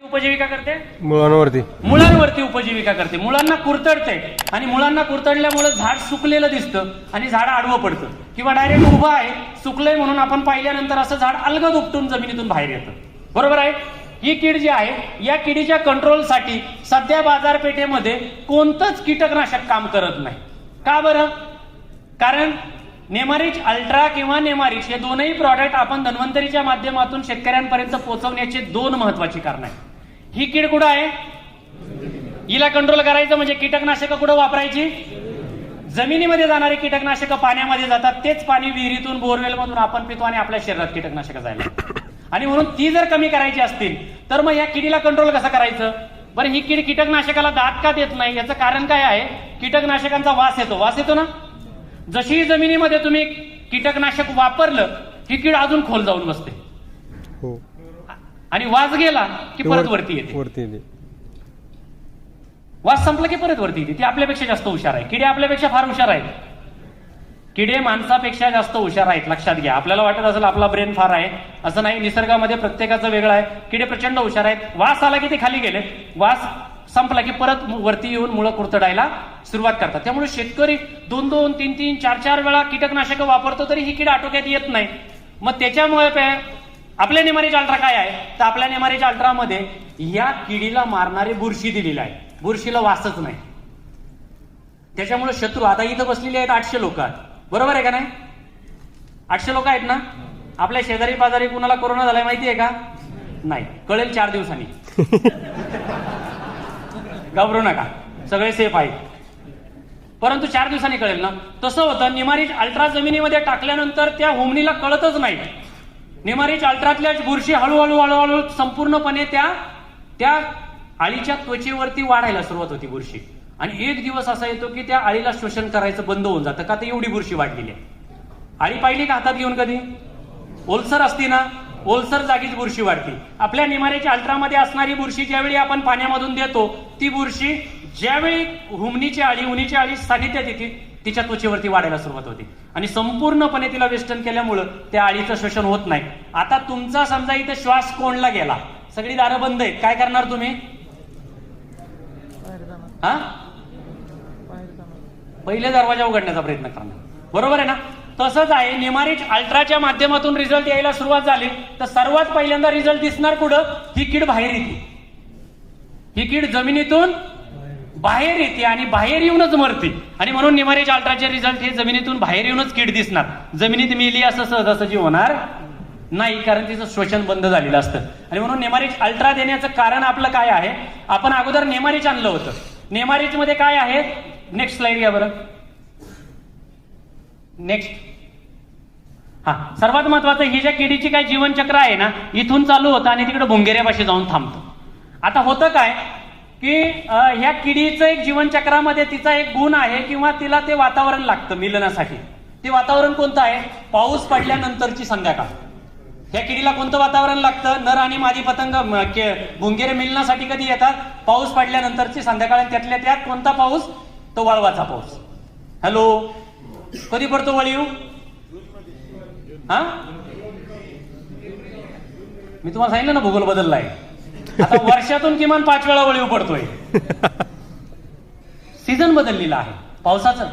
उपजीविका करते मुळांवरती उपजीविका करते. मुळांना कुरतडते आणि मुळांना कुरतडल्यामुळे झाड सुकलेलं दिसतं आणि झाड आडवं पडतं किंवा डायरेक्ट उभं आहे, सुकलंय म्हणून आपण पाहिल्यानंतर असं झाड अलगद उपटून जमिनीतून बाहेर येतं. बरोबर आहे. ही कीड जी आहे, या किडीच्या कंट्रोलसाठी सध्या बाजारपेठेमध्ये कोणतंच कीटकनाशक काम करत नाही. का बरं? कारण नेमारिच अल्ट्रा किंवा नेमारिच हे दोनही प्रॉडक्ट आपण धन्वंतरीच्या माध्यमातून शेतकऱ्यांपर्यंत पोहोचवण्याचे दोन महत्वाची कारण आहेत. ही कीड कुठं आहे? हिला कंट्रोल करायचं म्हणजे कीटकनाशक कुठं वापरायची? जमिनीमध्ये जाणारी कीटकनाशक पाण्यामध्ये जातात, तेच पाणी विहिरीतून बोरवेल मधून आपण पितो आणि आपल्या शरीरात कीटकनाशक जायला. आणि म्हणून ती जर कमी करायची असतील तर मग या किडीला कंट्रोल कसं करायचं? बरं, ही कीड कीटकनाशकाला दात का देत नाही? याचं कारण काय आहे? कीटकनाशकांचा वास येतो ना. जशी जमिनीमध्ये तुम्ही कीटकनाशक वापरलं ही कीड अजून खोल जाऊन बसते आणि वास गेला की परत वरती येते. वास संपला की परत वरती येते. ती आपल्यापेक्षा जास्त हुशार आहे. किडे आपल्यापेक्षा फार हुशार आहेत. किडे माणसापेक्षा जास्त हुशार आहेत, लक्षात घ्या. आपल्याला वाटत असेल आपला ब्रेन फार आहे, असं नाही. निसर्गामध्ये प्रत्येकाचं वेगळं आहे. किडे प्रचंड हुशार आहेत. वास आला की ते खाली गेले, वास संपला की परत वरती येऊन मुळं कुरतडायला सुरुवात करतात. त्यामुळे शेतकरी 2-2, 3-3, 4-4 वेळा कीटकनाशक वापरतो तरी ही कीड आटोक्यात येत नाही. मग त्याच्यामुळे आपल्या नेमारिच अल्ट्रा काय आहे? तर आपल्या नेमारिच अल्ट्रामध्ये या किडीला मारणारी बुरशी दिलेली आहे. बुरशीला वासच नाही. त्याच्यामुळे शत्रू आता इथं बसलेले आहेत 800 लोक आहेत. बरोबर आहे का नाही? 800 लोक आहेत ना. आपल्या शेजारी पाजारी कुणाला कोरोना झालाय माहिती आहे का? नाही. कळेल 4 दिवसांनी. घाबरू नका, सगळे सेफ आहेत. परंतु 4 दिवसांनी कळेल ना. तसं होतं. नेमारिच अल्ट्रा जमिनीमध्ये टाकल्यानंतर त्या हुमणीला कळतच नाही. नेमारिच अल्ट्रातल्या बुरशी हळूहळू संपूर्णपणे त्या आळीच्या त्वचेवरती वाढायला सुरुवात होती बुरशी. आणि एक दिवस असा येतो की त्या आळीला शोषण करायचं बंद होऊन जातं. का? तर एवढी बुरशी वाढलेली आहे. आळी पाहिली का हातात घेऊन कधी? ओलसर असती ना, ओलसर जागीच बुरशी वाढते. आपल्या नेमारिच अल्ट्रामध्ये असणारी बुरशी ज्यावेळी आपण पाण्यामधून देतो, ती बुरशी ज्यावेळी उन्हीची आळी सानिध्यात येते तिच्या त्वचेवरती वाढायला सुरुवात होते आणि संपूर्णपणे तिला वेस्टर्न केल्यामुळं त्या आळीचं शोषण होत नाही. आता तुमचा समजा इथं श्वास कोंडला गेला, सगळी दारं बंद आहेत, काय करणार तुम्ही? पहिले दरवाजा उघडण्याचा प्रयत्न करणार. बरोबर आहे ना. तसंच आहे. नेमारिच अल्ट्राच्या माध्यमातून रिझल्ट यायला सुरुवात झाली तर सर्वात पहिल्यांदा रिझल्ट दिसणार कुठं? ही कीड बाहेर येते. ही कीड जमिनीतून बाहेर येते आणि बाहेर येऊनच मरते. आणि म्हणून नेमारिच अल्ट्राचे रिझल्ट हे जमिनीतून बाहेर येऊनच कीड दिसणार. जमिनीत मेली असं सहजासहजी होणार नाही, कारण तिचं श्वसन बंद झालेलं असतं. आणि म्हणून नेमारिच अल्ट्रा देण्याचं कारण आपलं काय आहे? आपण अगोदर नेमारिच आणलं होतं. नेमारिच मध्ये काय आहे? नेक्स्ट स्लाइड घ्या बरं. नेक्स्ट. सर्वात महत्वाचं, ही ज्या किडीची काय जीवनचक्र आहे ना, इथून चालू होतं आणि तिकडे भुंगेऱ्यापाशी जाऊन थांबतो. आता होतं काय की ह्या किडीचं एक जीवनचक्रामध्ये तिचा एक गुण आहे किंवा तिला ते वातावरण लागतं मिलनासाठी. ते वातावरण कोणतं आहे? पाऊस पडल्यानंतरची संध्याकाळ. ह्या किडीला कोणतं वातावरण लागतं? नर आणि मादी पतंग भुंगेरे मिलनासाठी कधी येतात? पाऊस पडल्यानंतरची संध्याकाळ. त्यातल्या त्यात कोणता पाऊस? तो वळवाचा पाऊस. हॅलो, कधी पडतो वळीव? मी तुम्हाला सांगितलं ना, भूगोल बदललाय. आता वर्षातून किमान 5 वेळा वळीव पडतोय. सीझन बदललेला आहे पावसाचं.